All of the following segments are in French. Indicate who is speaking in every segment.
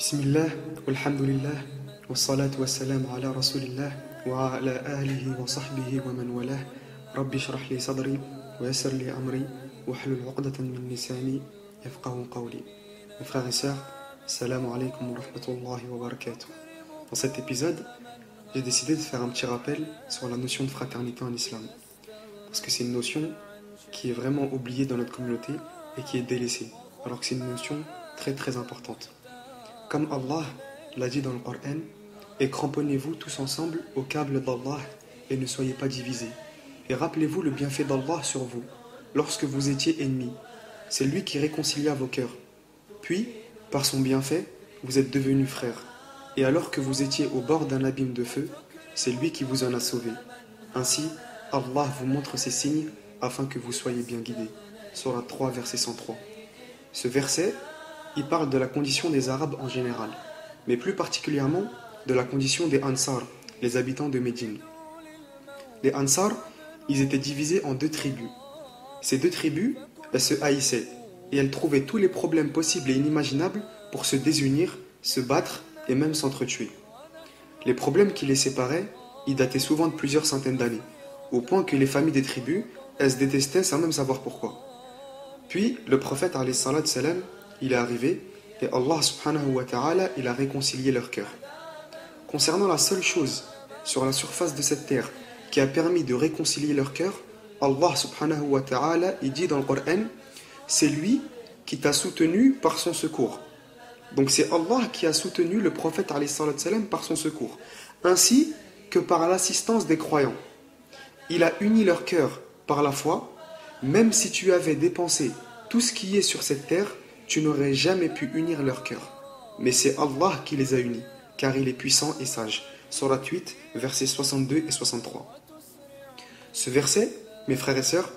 Speaker 1: Bismillah, walhamdulillah, wassalatu wassalamu ala rasulillah, wa ala alihi wa sahbihi wa man walah, rabbi shrah li sadri, wa yassir li amri, wa hlul uqdatan min lisani, yafqahu qawli. Mes frères et sœurs, salam alaykum wa rahmatullahi wa barakatuh. Dans cet épisode, j'ai décidé de faire un petit rappel sur la notion de fraternité en islam. Parce que c'est une notion qui est vraiment oubliée dans notre communauté et qui est délaissée, alors que c'est une notion très très importante. Comme Allah l'a dit dans le Coran, et cramponnez-vous tous ensemble au câble d'Allah et ne soyez pas divisés. Et rappelez-vous le bienfait d'Allah sur vous, lorsque vous étiez ennemis. C'est lui qui réconcilia vos cœurs. Puis, par son bienfait, vous êtes devenus frères. Et alors que vous étiez au bord d'un abîme de feu, c'est lui qui vous en a sauvés. Ainsi, Allah vous montre ses signes afin que vous soyez bien guidés. Sourate 3, verset 103. Ce verset, il parle de la condition des Arabes en général, mais plus particulièrement de la condition des Ansar, les habitants de Médine. Les Ansar, ils étaient divisés en deux tribus. Ces deux tribus, elles se haïssaient, et elles trouvaient tous les problèmes possibles et inimaginables pour se désunir, se battre et même s'entretuer. Les problèmes qui les séparaient, ils dataient souvent de plusieurs centaines d'années, au point que les familles des tribus, elles se détestaient sans même savoir pourquoi. Puis, le prophète, alayhi salatu salam, il est arrivé et Allah subhanahu wa ta'ala il a réconcilié leur cœur. Concernant la seule chose sur la surface de cette terre qui a permis de réconcilier leur cœur, Allah subhanahu wa ta'ala il dit dans le Coran, c'est lui qui t'a soutenu par son secours. Donc c'est Allah qui a soutenu le prophète alayhi salatu salam par son secours, ainsi que par l'assistance des croyants. Il a uni leur cœur par la foi, même si tu avais dépensé tout ce qui est sur cette terre, tu n'aurais jamais pu unir leur cœur. Mais c'est Allah qui les a unis, car il est puissant et sage. Sourate 8, versets 62 et 63. Ce verset, mes frères et sœurs,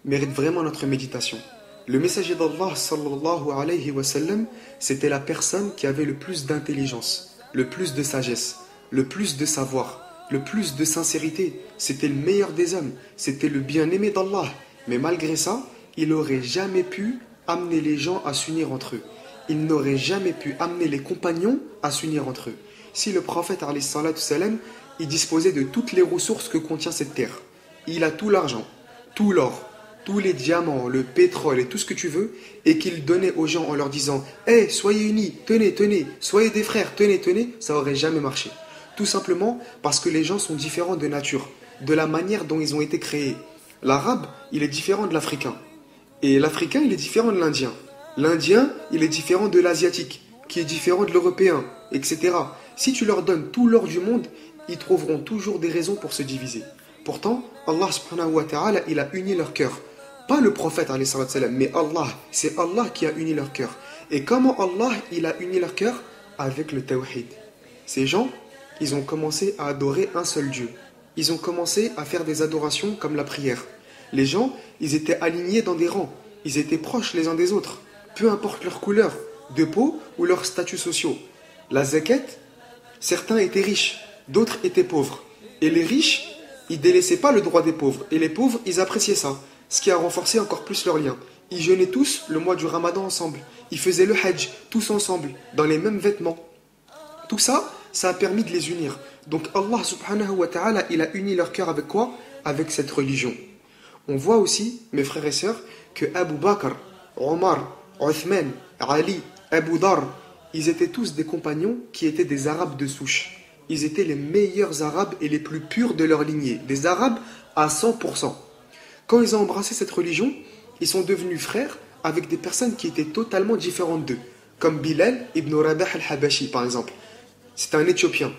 Speaker 1: mérite vraiment notre méditation. Le messager d'Allah, sallallahu alayhi wa sallam, c'était la personne qui avait le plus d'intelligence, le plus de sagesse, le plus de savoir, le plus de sincérité. C'était le meilleur des hommes, c'était le bien-aimé d'Allah. Mais malgré ça, il n'aurait jamais pu amener les gens à s'unir entre eux. Il n'aurait jamais pu amener les compagnons à s'unir entre eux. Si le prophète, alayhi salatu salam, il disposait de toutes les ressources que contient cette terre, il a tout l'argent, tout l'or, tous les diamants, le pétrole et tout ce que tu veux, et qu'il donnait aux gens en leur disant « Hey, soyez unis, tenez, tenez, soyez des frères, tenez, tenez », ça n'aurait jamais marché. Tout simplement parce que les gens sont différents de nature, de la manière dont ils ont été créés. L'arabe, il est différent de l'africain. Et l'Africain, il est différent de l'Indien. L'Indien, il est différent de l'Asiatique, qui est différent de l'Européen, etc. Si tu leur donnes tout l'or du monde, ils trouveront toujours des raisons pour se diviser. Pourtant, Allah subhanahu wa ta'ala, il a uni leur cœur. Pas le prophète, alayhi salam, mais Allah. C'est Allah qui a uni leur cœur. Et comment Allah, il a uni leur cœur? Avec le tawhid. Ces gens, ils ont commencé à adorer un seul Dieu. Ils ont commencé à faire des adorations comme la prière. Les gens, ils étaient alignés dans des rangs, ils étaient proches les uns des autres, peu importe leur couleur de peau ou leurs statuts sociaux. La zakat, certains étaient riches, d'autres étaient pauvres. Et les riches, ils délaissaient pas le droit des pauvres, et les pauvres, ils appréciaient ça, ce qui a renforcé encore plus leur lien. Ils jeûnaient tous le mois du Ramadan ensemble, ils faisaient le Hajj tous ensemble, dans les mêmes vêtements. Tout ça, ça a permis de les unir. Donc Allah subhanahu wa ta'ala, il a uni leur cœur avec quoi? Avec cette religion. On voit aussi, mes frères et sœurs, que Abu Bakr, Omar, Uthman, Ali, Abu Dar, ils étaient tous des compagnons qui étaient des Arabes de souche. Ils étaient les meilleurs Arabes et les plus purs de leur lignée, des Arabes à 100%. Quand ils ont embrassé cette religion, ils sont devenus frères avec des personnes qui étaient totalement différentes d'eux, comme Bilal ibn Rabah al-Habashi par exemple. C'est un Éthiopien,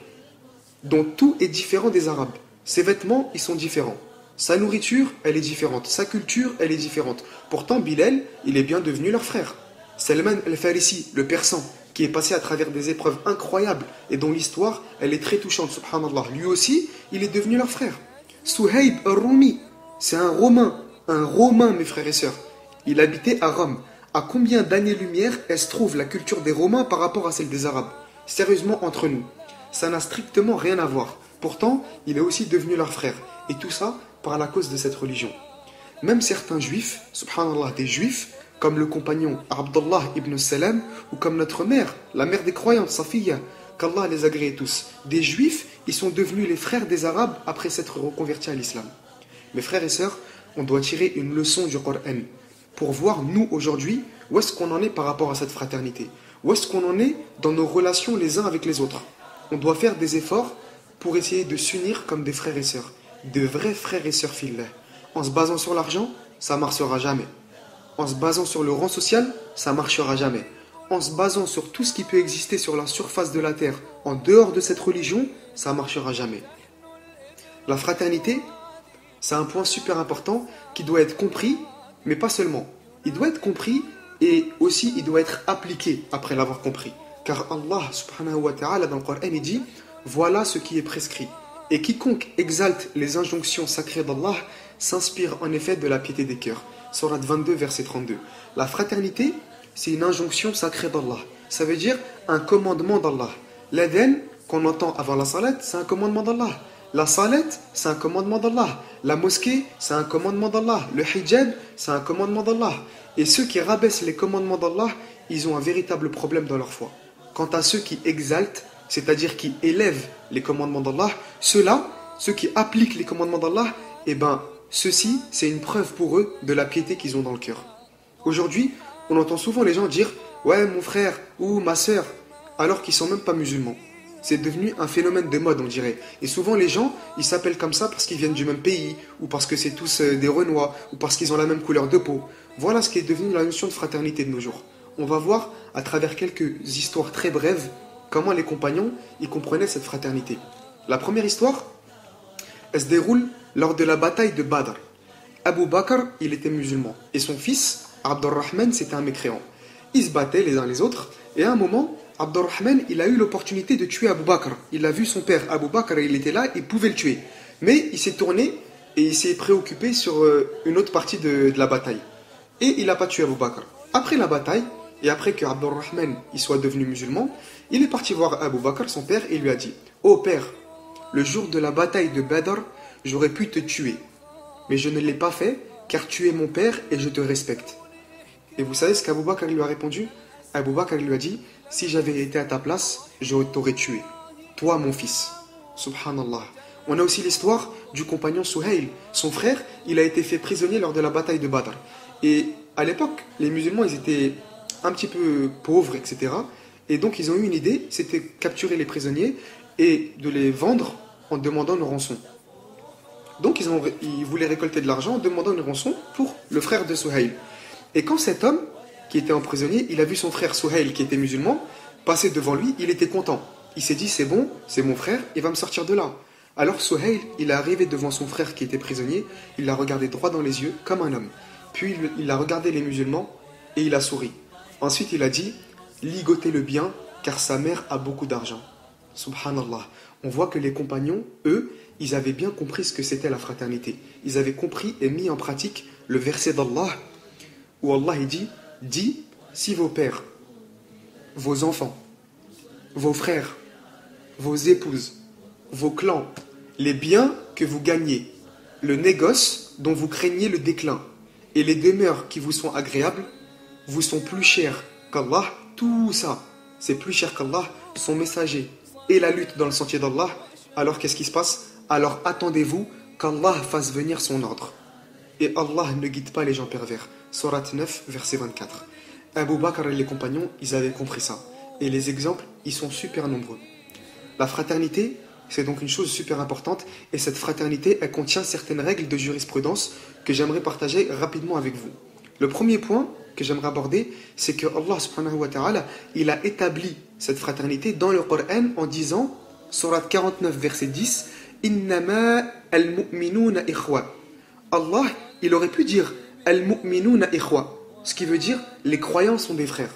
Speaker 1: dont tout est différent des Arabes. Ses vêtements, ils sont différents. Sa nourriture, elle est différente. Sa culture, elle est différente. Pourtant, Bilal, il est bien devenu leur frère. Salman al-Farisi, le persan, qui est passé à travers des épreuves incroyables et dont l'histoire, elle est très touchante, subhanallah. Lui aussi, il est devenu leur frère. Suhaib al-Rumi, c'est un Romain, mes frères et sœurs. Il habitait à Rome. À combien d'années-lumière est-ce trouve la culture des Romains par rapport à celle des Arabes? Sérieusement, entre nous, ça n'a strictement rien à voir. Pourtant, il est aussi devenu leur frère. Et tout ça, par la cause de cette religion. Même certains juifs, subhanallah, des juifs, comme le compagnon Abdullah ibn Salam, ou comme notre mère, la mère des croyantes, Safiya, qu'Allah les agrée tous. Des juifs, ils sont devenus les frères des Arabes après s'être reconvertis à l'islam. Mes frères et sœurs, on doit tirer une leçon du Coran pour voir, nous, aujourd'hui, où est-ce qu'on en est par rapport à cette fraternité. Où est-ce qu'on en est dans nos relations les uns avec les autres. On doit faire des efforts pour essayer de s'unir comme des frères et sœurs. De vrais frères et sœurs filles. En se basant sur l'argent, ça ne marchera jamais. En se basant sur le rang social, ça ne marchera jamais. En se basant sur tout ce qui peut exister sur la surface de la terre, en dehors de cette religion, ça ne marchera jamais. La fraternité, c'est un point super important qui doit être compris, mais pas seulement. Il doit être compris et aussi il doit être appliqué après l'avoir compris. Car Allah subhanahu wa ta'ala dans le Coran il dit « Voilà ce qui est prescrit ». Et quiconque exalte les injonctions sacrées d'Allah s'inspire en effet de la piété des cœurs. Sourate 22, verset 32. La fraternité, c'est une injonction sacrée d'Allah. Ça veut dire un commandement d'Allah. L'adhan, qu'on entend avant la salat, c'est un commandement d'Allah. La salat, c'est un commandement d'Allah. La mosquée, c'est un commandement d'Allah. Le hijab, c'est un commandement d'Allah. Et ceux qui rabaissent les commandements d'Allah, ils ont un véritable problème dans leur foi. Quant à ceux qui exaltent, c'est-à-dire qui élèvent les commandements d'Allah, ceux-là, ceux qui appliquent les commandements d'Allah, eh ben, ceci, c'est une preuve pour eux de la piété qu'ils ont dans le cœur. Aujourd'hui, on entend souvent les gens dire « Ouais, mon frère ou ma sœur », alors qu'ils ne sont même pas musulmans. C'est devenu un phénomène de mode, on dirait. Et souvent, les gens, ils s'appellent comme ça parce qu'ils viennent du même pays, ou parce que c'est tous des Renois, ou parce qu'ils ont la même couleur de peau. Voilà ce qui est devenu la notion de fraternité de nos jours. On va voir, à travers quelques histoires très brèves, comment les compagnons, ils comprenaient cette fraternité. La première histoire, elle se déroule lors de la bataille de Badr. Abu Bakr, il était musulman, et son fils, Abdurrahman, c'était un mécréant. Ils se battaient les uns les autres, et à un moment, Abdurrahman, il a eu l'opportunité de tuer Abu Bakr. Il a vu son père, Abu Bakr, il était là, il pouvait le tuer. Mais il s'est tourné, et il s'est préoccupé sur une autre partie de la bataille. Et il n'a pas tué Abu Bakr. Après la bataille, et après que Abdurrahman il soit devenu musulman, il est parti voir Abu Bakr, son père, et il lui a dit « Oh père, le jour de la bataille de Badr, j'aurais pu te tuer. Mais je ne l'ai pas fait, car tu es mon père et je te respecte. » Et vous savez ce qu'Abu Bakr lui a répondu? Abu Bakr lui a dit « Si j'avais été à ta place, je t'aurais tué. Toi, mon fils. » Subhanallah. On a aussi l'histoire du compagnon Suhail. Son frère, il a été fait prisonnier lors de la bataille de Badr. Et à l'époque, les musulmans, ils étaient un petit peu pauvres, etc. Et donc, ils ont eu une idée, c'était capturer les prisonniers et de les vendre en demandant une rançon. Donc, ils voulaient récolter de l'argent en demandant une rançon pour le frère de Suhail. Et quand cet homme, qui était emprisonné, il a vu son frère Suhail, qui était musulman, passer devant lui, il était content. Il s'est dit, c'est bon, c'est mon frère, il va me sortir de là. Alors Suhail, il est arrivé devant son frère qui était prisonnier, il l'a regardé droit dans les yeux, comme un homme. Puis il a regardé les musulmans et il a souri. Ensuite, il a dit, ligotez-le bien, car sa mère a beaucoup d'argent. Subhanallah. On voit que les compagnons, eux, ils avaient bien compris ce que c'était la fraternité. Ils avaient compris et mis en pratique le verset d'Allah, où Allah il dit, si vos pères, vos enfants, vos frères, vos épouses, vos clans, les biens que vous gagnez, le négoce dont vous craignez le déclin, et les demeures qui vous sont agréables, vous sont plus chers qu'Allah, tout ça, c'est plus cher qu'Allah, son messager, et la lutte dans le sentier d'Allah, alors qu'est-ce qui se passe? Alors attendez-vous qu'Allah fasse venir son ordre. Et Allah ne guide pas les gens pervers. Sourate 9, verset 24. Abu Bakr et les compagnons, ils avaient compris ça. Et les exemples, ils sont super nombreux. La fraternité, c'est donc une chose super importante. Et cette fraternité, elle contient certaines règles de jurisprudence que j'aimerais partager rapidement avec vous. Le premier point que j'aimerais aborder, c'est que Allah subhanahu wa ta'ala, il a établi cette fraternité dans le Coran en disant, Sourate 49, verset 10, Innama al-mu'minuna ikhwa. Allah, il aurait pu dire al-mu'minuna ikhwa, ce qui veut dire les croyants sont des frères.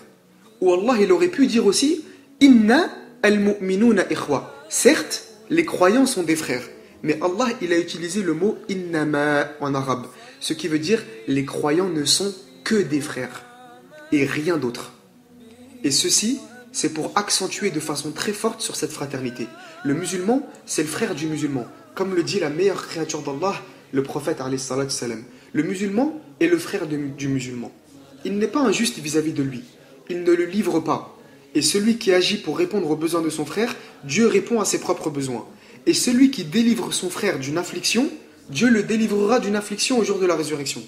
Speaker 1: Ou Allah, il aurait pu dire aussi Inna al-mu'minuna ikhwa. Certes, les croyants sont des frères, mais Allah, il a utilisé le mot innama en arabe, ce qui veut dire les croyants ne sont que des frères et rien d'autre. Et ceci, c'est pour accentuer de façon très forte sur cette fraternité. Le musulman, c'est le frère du musulman. Comme le dit la meilleure créature d'Allah, le prophète alayhi salatu salam. Le musulman est le frère du musulman. il n'est pas injuste vis-à-vis de lui. Il ne le livre pas. Et celui qui agit pour répondre aux besoins de son frère, Dieu répond à ses propres besoins. Et celui qui délivre son frère d'une affliction, Dieu le délivrera d'une affliction au jour de la résurrection.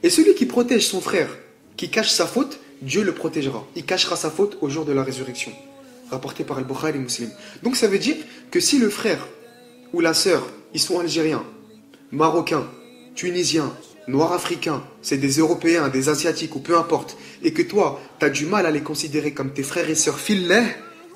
Speaker 1: Et celui qui protège son frère, qui cache sa faute, Dieu le protégera. Il cachera sa faute au jour de la résurrection. Rapporté par Al-Bukhari et Muslim. Donc ça veut dire que si le frère ou la sœur, ils sont algériens, marocains, tunisiens, noirs africains, c'est des Européens, des Asiatiques ou peu importe, et que toi, tu as du mal à les considérer comme tes frères et sœurs fillah,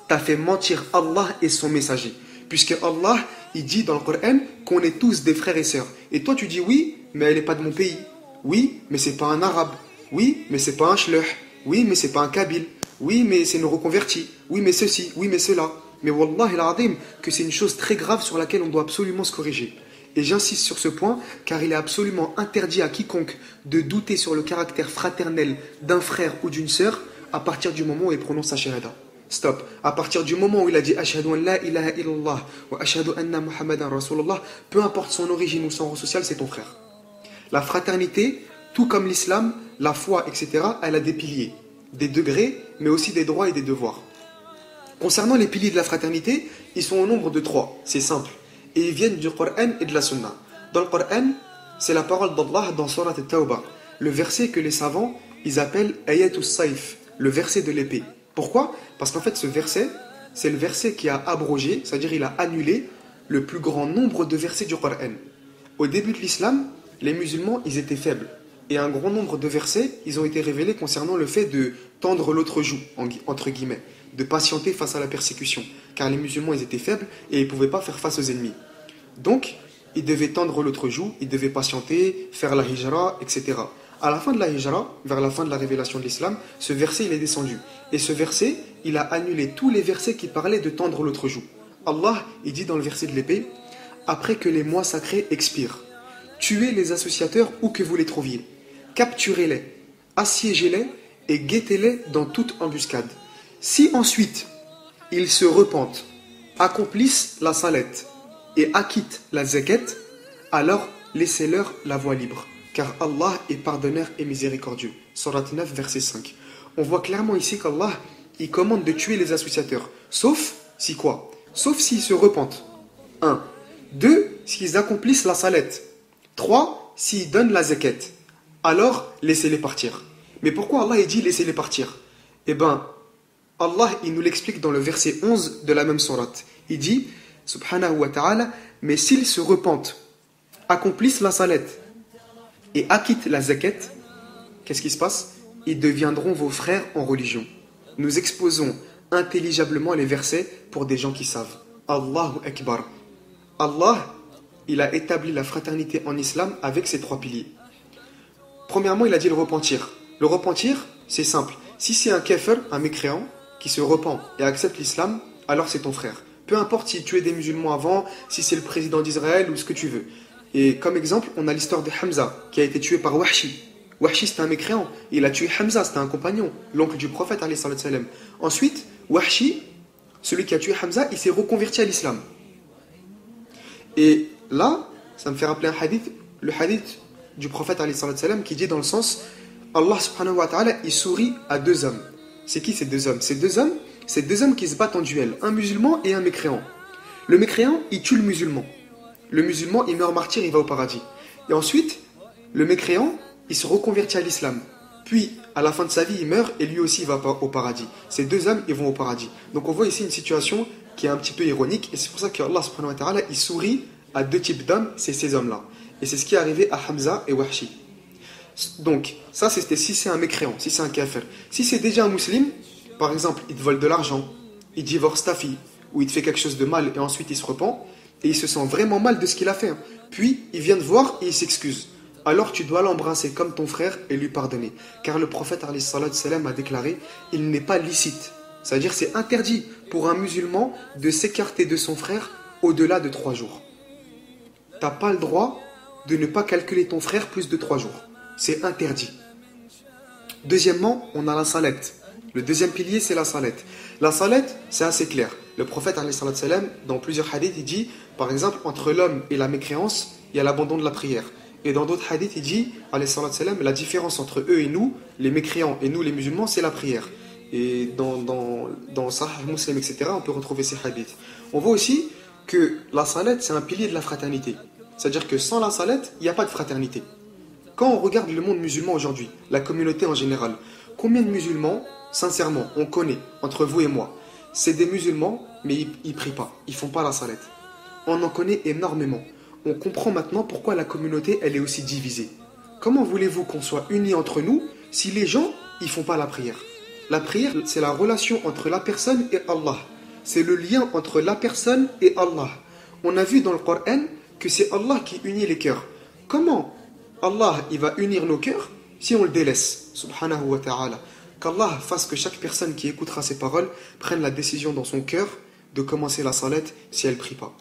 Speaker 1: tu as fait mentir Allah et son messager. Puisque Allah, il dit dans le Coran qu'on est tous des frères et sœurs. Et toi, tu dis oui, mais elle n'est pas de mon pays. Oui, mais c'est pas un arabe. Oui, mais c'est pas un chleuh. Oui, mais c'est pas un kabyle. Oui, mais c'est une reconvertie. Oui, mais ceci. Oui, mais cela. Mais wallah al-azim, que c'est une chose très grave sur laquelle on doit absolument se corriger. Et j'insiste sur ce point, car il est absolument interdit à quiconque de douter sur le caractère fraternel d'un frère ou d'une sœur à partir du moment où il prononce sa shahada. Stop. À partir du moment où il a dit Ashhadu an la ilaha illallah wa ashhadu anna Muhammadan Rasulullah, peu importe son origine ou son rang social, c'est ton frère. La fraternité, tout comme l'islam, la foi, etc., elle a des piliers, des degrés, mais aussi des droits et des devoirs. Concernant les piliers de la fraternité, ils sont au nombre de 3. C'est simple. Et ils viennent du Coran et de la Sunna. Dans le Coran, c'est la parole d'Allah dans Surat At-Tawbah, le verset que les savants, ils appellent Ayatul Saif, le verset de l'épée. Pourquoi? Parce qu'en fait, ce verset, c'est le verset qui a abrogé, c'est-à-dire il a annulé le plus grand nombre de versets du Coran. Au début de l'islam, les musulmans, ils étaient faibles. Et un grand nombre de versets, ils ont été révélés concernant le fait de tendre l'autre joue, entre guillemets, de patienter face à la persécution. Car les musulmans, ils étaient faibles et ils ne pouvaient pas faire face aux ennemis. Donc, ils devaient tendre l'autre joue, ils devaient patienter, faire la hijra, etc. À la fin de la hijra, vers la fin de la révélation de l'islam, ce verset, il est descendu. Et ce verset, il a annulé tous les versets qui parlaient de tendre l'autre joue. Allah, il dit dans le verset de l'épée, « Après que les mois sacrés expirent, tuez les associateurs où que vous les trouviez. Capturez-les, assiégez-les et guettez-les dans toute embuscade. Si ensuite ils se repentent, accomplissent la salette et acquittent la zakat, alors laissez-leur la voie libre. Car Allah est pardonneur et miséricordieux. » Surat 9, verset 5. On voit clairement ici qu'Allah, il commande de tuer les associateurs. Sauf si quoi? Sauf s'ils se repentent. 1. 2. S'ils accomplissent la salette. 3. S'ils donnent la zakat. Alors, laissez-les partir. Mais pourquoi Allah il dit laissez-les partir? Eh bien, Allah il nous l'explique dans le verset 11 de la même sourate. Il dit, subhanahu wa ta'ala, mais s'ils se repentent, accomplissent la salette et acquittent la zakat, qu'est-ce qui se passe? Ils deviendront vos frères en religion. Nous exposons intelligiblement les versets pour des gens qui savent. Allahu Akbar. Allah, il a établi la fraternité en islam avec ces 3 piliers. Premièrement, il a dit le repentir. Le repentir, c'est simple. Si c'est un kafir, un mécréant, qui se repent et accepte l'islam, alors c'est ton frère. Peu importe si tu es des musulmans avant, si c'est le président d'Israël ou ce que tu veux. Et comme exemple, on a l'histoire de Hamza, qui a été tué par Wahshi. Wahshi, c'était un mécréant. Il a tué Hamza, c'était un compagnon, l'oncle du prophète, alayhi salatu salam. Ensuite, Wahshi, celui qui a tué Hamza, il s'est reconverti à l'islam. Et là, ça me fait rappeler un hadith, le hadith du prophète alayhi salatu salam, qui dit dans le sens, Allah subhanahu wa ta'ala, il sourit à 2 hommes. C'est qui ces 2 hommes? Ces deux hommes qui se battent en duel, un musulman et un mécréant. Le mécréant, il tue le musulman. Le musulman, il meurt martyr, il va au paradis. Et ensuite, le mécréant, il se reconvertit à l'islam. Puis, à la fin de sa vie, il meurt et lui aussi il va au paradis. Ces 2 hommes, ils vont au paradis. Donc on voit ici une situation qui est un petit peu ironique. Et c'est pour ça que Allah subhanahu wa ta'ala, il sourit à 2 types d'hommes, c'est ces hommes-là. Et c'est ce qui est arrivé à Hamza et Wahshi. Donc, ça c'était si c'est un mécréant, si c'est un kafir. Si c'est déjà un musulman, par exemple, il te vole de l'argent, il divorce ta fille, ou il te fait quelque chose de mal et ensuite il se repent, et il se sent vraiment mal de ce qu'il a fait. Puis, il vient te voir et il s'excuse. Alors tu dois l'embrasser comme ton frère et lui pardonner. Car le prophète alayhi salatu salam a déclaré, il n'est pas licite. C'est-à-dire c'est interdit pour un musulman de s'écarter de son frère au-delà de 3 jours. Tu n'as pas le droit de ne pas calculer ton frère plus de 3 jours. C'est interdit. Deuxièmement, on a la salette. Le deuxième pilier, c'est la salette. La salette, c'est assez clair. Le prophète, alayhi salatu salam, dans plusieurs hadiths, il dit, par exemple, entre l'homme et la mécréance, il y a l'abandon de la prière. Et dans d'autres hadiths, il dit, alayhi salatu salam, la différence entre eux et nous, les mécréants, et nous les musulmans, c'est la prière. Et dans Sahih Muslim, etc., on peut retrouver ces hadiths. On voit aussi que la salat, c'est un pilier de la fraternité. C'est-à-dire que sans la salat, il n'y a pas de fraternité. Quand on regarde le monde musulman aujourd'hui, la communauté en général, combien de musulmans, sincèrement, on connaît, entre vous et moi, c'est des musulmans, mais ils ne prient pas, ils ne font pas la salat. On en connaît énormément. On comprend maintenant pourquoi la communauté, elle est aussi divisée. Comment voulez-vous qu'on soit unis entre nous si les gens, ils font pas la prière? La prière, c'est la relation entre la personne et Allah. C'est le lien entre la personne et Allah. On a vu dans le Coran que c'est Allah qui unit les cœurs. Comment Allah, il va unir nos cœurs si on le délaisse, subhanahu wa ta'ala. Qu'Allah fasse que chaque personne qui écoutera ces paroles prenne la décision dans son cœur de commencer la salat si elle ne prie pas.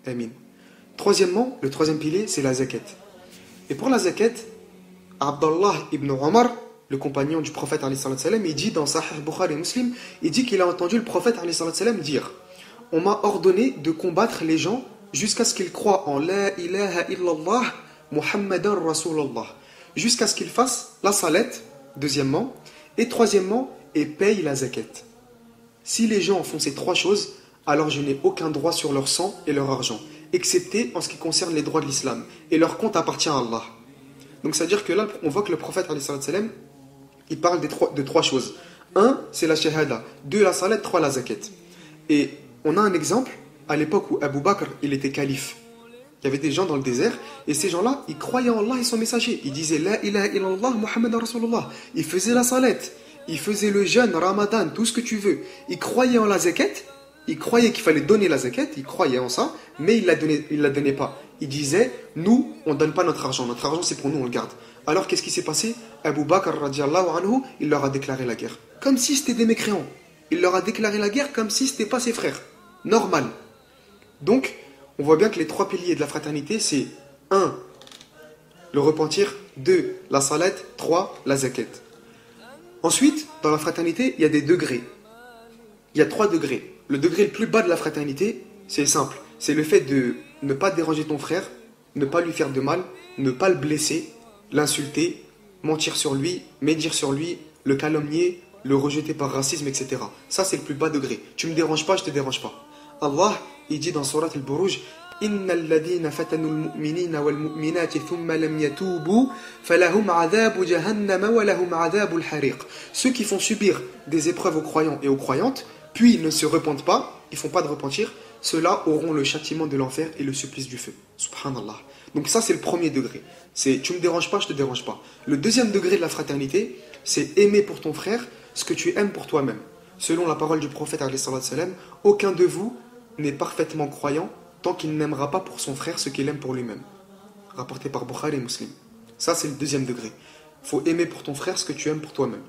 Speaker 1: Amin. Troisièmement, le troisième pilier, c'est la zakat. Et pour la zakat, Abdallah ibn Omar, le compagnon du prophète, il dit dans Sahih Bukhari et Muslim, il dit qu'il a entendu le prophète dire: on m'a ordonné de combattre les gens jusqu'à ce qu'ils croient en La ilaha illallah Muhammadan Rasulallah, jusqu'à ce qu'ils fassent la salat, deuxièmement, et troisièmement, et payent la zakat. Si les gens font ces trois choses, alors je n'ai aucun droit sur leur sang et leur argent, excepté en ce qui concerne les droits de l'islam, et leur compte appartient à Allah. Donc c'est-à-dire que là, on voit que le prophète, il parle de trois choses. Un, c'est la shahada. Deux, la salat. Trois, la zakat. Et on a un exemple, à l'époque où Abu Bakr, il était calife. Il y avait des gens dans le désert, et ces gens-là, ils croyaient en Allah et son messager. Ils disaient La ilaha illallah Muhammad Rasulullah. Ils faisaient la salat, ils faisaient le jeûne, Ramadan, tout ce que tu veux. Ils croyaient en la zakat, ils croyaient qu'il fallait donner la zakat, ils croyaient en ça, mais ils ne la donnaient pas. Ils disaient, nous, on ne donne pas notre argent c'est pour nous, on le garde. Alors qu'est-ce qui s'est passé? Abu Bakr radiallahu anhu, il leur a déclaré la guerre. Comme si c'était des mécréants. Il leur a déclaré la guerre comme si ce n'était pas ses frères. Normal. Donc, on voit bien que les trois piliers de la fraternité, c'est 1. Le repentir, 2. La salat, 3. La zakat. Ensuite, dans la fraternité, il y a des degrés. Il y a 3 degrés. Le degré le plus bas de la fraternité, c'est simple. C'est le fait de ne pas déranger ton frère, ne pas lui faire de mal, ne pas le blesser, l'insulter, mentir sur lui, médire sur lui, le calomnier, le rejeter par racisme, etc. Ça, c'est le plus bas degré. Tu me déranges pas, je te dérange pas. Allah, il dit dans Surat al-Buruj, Innal ladhina fatanu al-mu'minina wal-mu'minati thumma lam yatubu falahum 'adhabu jahannama wa lahum 'adhabu al-hariq. Ceux qui font subir des épreuves aux croyants et aux croyantes, puis ne se repentent pas, ils font pas de repentir, ceux-là auront le châtiment de l'enfer et le supplice du feu. Subhanallah. Donc ça, c'est le premier degré. C'est tu me déranges pas, je te dérange pas. Le deuxième degré de la fraternité, c'est aimer pour ton frère ce que tu aimes pour toi-même. Selon la parole du prophète, aucun de vous n'est parfaitement croyant tant qu'il n'aimera pas pour son frère ce qu'il aime pour lui-même. Rapporté par Bukhari et Muslim. Ça, c'est le deuxième degré. Il faut aimer pour ton frère ce que tu aimes pour toi-même.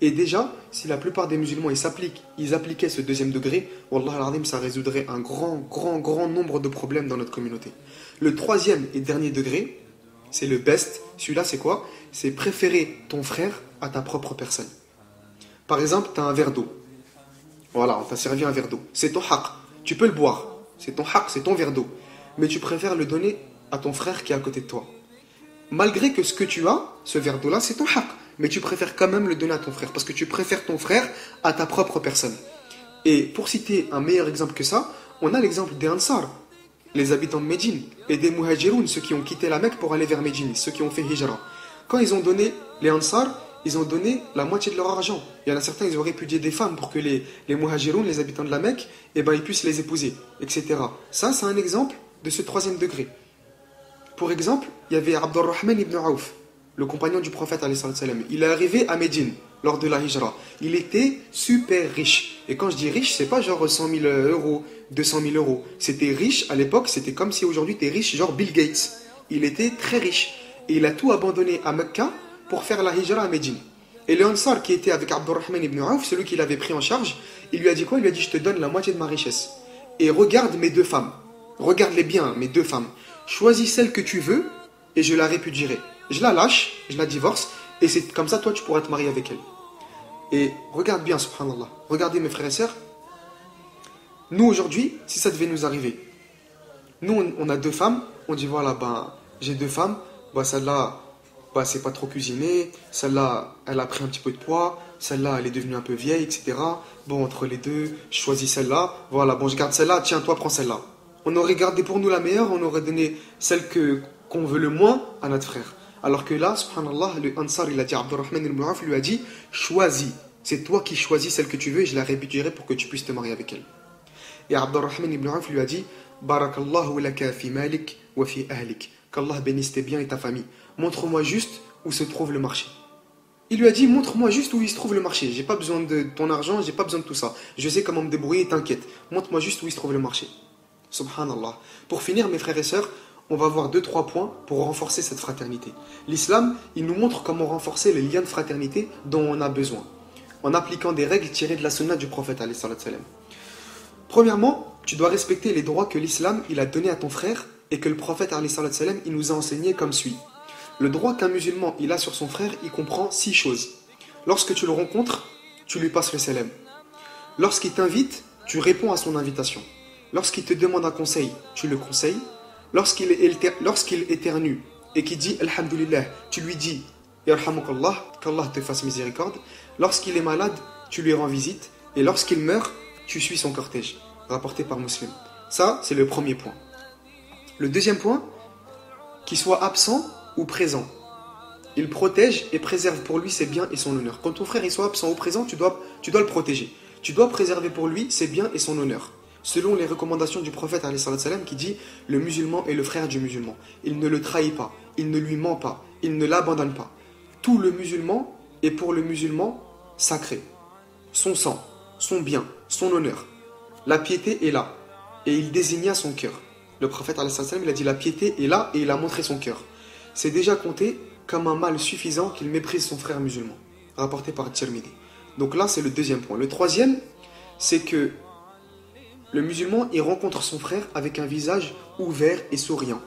Speaker 1: Et déjà, si la plupart des musulmans ils appliquaient ce deuxième degré, Wallah al-Azim, ça résoudrait un grand nombre de problèmes dans notre communauté. Le troisième et dernier degré, c'est le best. Celui-là, c'est quoi? C'est préférer ton frère à ta propre personne. Par exemple, tu as un verre d'eau. Voilà, on t'a servi un verre d'eau. C'est ton haq. Tu peux le boire. C'est ton haq, c'est ton verre d'eau. Mais tu préfères le donner à ton frère qui est à côté de toi. Malgré que ce que tu as, ce verre d'eau-là, c'est ton haq. Mais tu préfères quand même le donner à ton frère. Parce que tu préfères ton frère à ta propre personne. Et pour citer un meilleur exemple que ça, on a l'exemple des Ansar, les habitants de Médine, et des Muhajiroun, ceux qui ont quitté la Mecque pour aller vers Médine, ceux qui ont fait Hijra. Quand ils ont donné les Ansar, ils ont donné la moitié de leur argent. Il y en a certains, ils ont répudié des femmes pour que les Muhajiroun, les habitants de la Mecque, ils puissent les épouser, etc. Ça, c'est un exemple de ce troisième degré. Pour exemple, il y avait Abdurrahman ibn Auf, le compagnon du prophète, il est arrivé à Médine lors de la Hijra. Il était super riche. Et quand je dis riche, c'est pas genre 100 000 euros, 200 000 euros. C'était riche à l'époque, c'était comme si aujourd'hui tu es riche, genre Bill Gates. Il était très riche. Et il a tout abandonné à Mecca pour faire la Hijra à Médine. Et le Ansar qui était avec Abdurrahman ibn Auf, celui qui l'avait pris en charge, il lui a dit quoi? Il lui a dit: je te donne la moitié de ma richesse. Et regarde mes 2 femmes. Regarde-les bien, mes 2 femmes. Choisis celle que tu veux et je la répudierai. Je la lâche, je la divorce, et c'est comme ça, toi, tu pourras te marier avec elle. Et regarde bien, subhanallah. Regardez, mes frères et sœurs. Nous, aujourd'hui, si ça devait nous arriver, nous, on a 2 femmes, on dit, voilà, j'ai deux femmes, bah celle-là, bah c'est pas trop cuisiné, celle-là, elle a pris un petit peu de poids, celle-là, elle est devenue un peu vieille, etc. Bon, entre les deux, je choisis celle-là, voilà, bon, je garde celle-là, tiens, toi, prends celle-là. On aurait gardé pour nous la meilleure, on aurait donné celle qu'on veut le moins à notre frère. Alors que là, subhanallah, le Ansar, il a dit, Abdurrahman ibn Auf lui a dit, choisis, c'est toi qui choisis celle que tu veux et je la réduirai pour que tu puisses te marier avec elle. Et Abdurrahman ibn Auf lui a dit, Barakallahu laka fi malik wa fi ahlik. Qu'Allah bénisse tes biens et ta famille. Montre-moi juste où se trouve le marché. Il lui a dit, montre-moi juste où il se trouve le marché. J'ai pas besoin de ton argent, j'ai pas besoin de tout ça. Je sais comment me débrouiller, t'inquiète. Montre-moi juste où il se trouve le marché. Subhanallah. Pour finir, mes frères et sœurs, on va voir 2-3 points pour renforcer cette fraternité. L'islam, il nous montre comment renforcer les liens de fraternité dont on a besoin, en appliquant des règles tirées de la sunna du prophète alayhi salam. Premièrement, tu dois respecter les droits que l'islam il a donnés à ton frère et que le prophète alayhi salam il nous a enseignés comme suit. Le droit qu'un musulman il a sur son frère, il comprend 6 choses. Lorsque tu le rencontres, tu lui passes le salam. Lorsqu'il t'invite, tu réponds à son invitation. Lorsqu'il te demande un conseil, tu le conseilles. Lorsqu'il éternue et qu'il dit Alhamdulillah, tu lui dis Yarhamukallah, qu'Allah te fasse miséricorde. Lorsqu'il est malade, tu lui rends visite. Et lorsqu'il meurt, tu suis son cortège. Rapporté par Muslim. Ça, c'est le premier point. Le deuxième point, qu'il soit absent ou présent. Il protège et préserve pour lui ses biens et son honneur. Quand ton frère il soit absent ou présent, tu dois le protéger. Tu dois préserver pour lui ses biens et son honneur. Selon les recommandations du prophète salam, qui dit le musulman est le frère du musulman. Il ne le trahit pas, il ne lui ment pas, il ne l'abandonne pas. Tout le musulman est pour le musulman sacré. Son sang, son bien, son honneur. La piété est là. Et il désigna son cœur. Le prophète salam, il a dit la piété est là et il a montré son cœur. C'est déjà compté comme un mal suffisant qu'il méprise son frère musulman. Rapporté par Tirmidhi. Donc là, c'est le deuxième point. Le troisième, c'est que le musulman, il rencontre son frère avec un visage ouvert et souriant,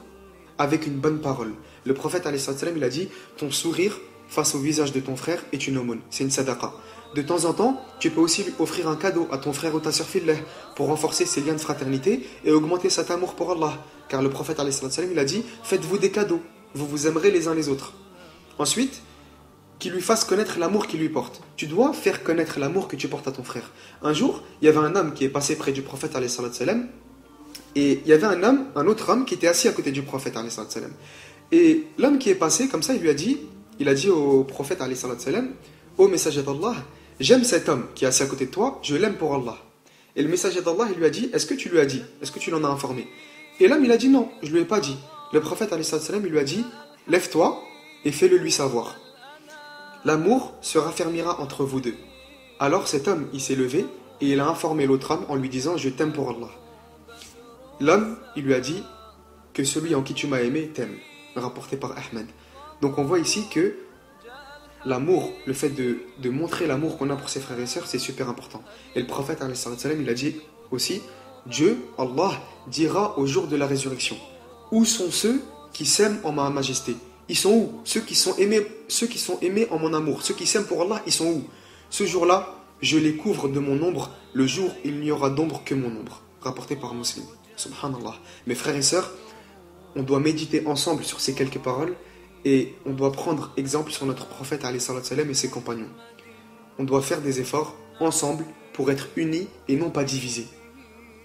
Speaker 1: avec une bonne parole. Le prophète, il a dit, ton sourire face au visage de ton frère est une aumône, c'est une sadaqa. De temps en temps, tu peux aussi lui offrir un cadeau à ton frère ou ta sœur fillah pour renforcer ses liens de fraternité et augmenter cet amour pour Allah. Car le prophète, il a dit, faites-vous des cadeaux, vous vous aimerez les uns les autres. Ensuite, qu'il lui fasse connaître l'amour qu'il lui porte. Tu dois faire connaître l'amour que tu portes à ton frère. Un jour, il y avait un homme qui est passé près du prophète salam, et il y avait un autre homme qui était assis à côté du prophète salam. Et l'homme qui est passé, comme ça, il a dit au prophète salam, ô messager d'Allah, j'aime cet homme qui est assis à côté de toi, je l'aime pour Allah. Et le messager d'Allah, il lui a dit, est-ce que tu lui as dit? Est-ce que tu l'en as informé? Et l'homme, il a dit non, je lui ai pas dit. Le prophète salam, il lui a dit, lève-toi et fais-le lui savoir. L'amour se raffermira entre vous deux. Alors cet homme, il s'est levé et il a informé l'autre homme en lui disant « Je t'aime pour Allah ». L'homme, il lui a dit que celui en qui tu m'as aimé t'aime, rapporté par Ahmed. Donc on voit ici que l'amour, le fait de montrer l'amour qu'on a pour ses frères et sœurs, c'est super important. Et le prophète, il a dit aussi « Dieu, Allah, dira au jour de la résurrection, où sont ceux qui s'aiment en ma majesté ?» Ils sont où? Ceux qui sont aimés en mon amour. Ceux qui s'aiment pour Allah, ils sont où? Ce jour-là, je les couvre de mon ombre. Le jour, il n'y aura d'ombre que mon ombre. Rapporté par Muslim. Subhanallah. Mes frères et sœurs, on doit méditer ensemble sur ces quelques paroles et on doit prendre exemple sur notre prophète et ses compagnons. On doit faire des efforts ensemble pour être unis et non pas divisés.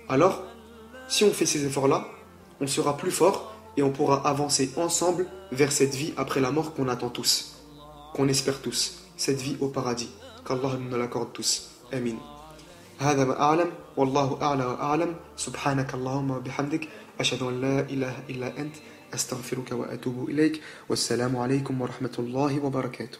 Speaker 1: Alors, si on fait ces efforts-là, on sera plus fort et on pourra avancer ensemble vers cette vie après la mort qu'on attend tous, qu'on espère tous, cette vie au paradis, qu'Allah nous l'accorde tous. Amin. هذا ما أعلم والله أعلى وأعلم سبحانك اللهم وبحمدك أشهد أن لا إله إلا أنت أستغفرك وأتوب إليك والسلام عليكم ورحمة الله وبركاته.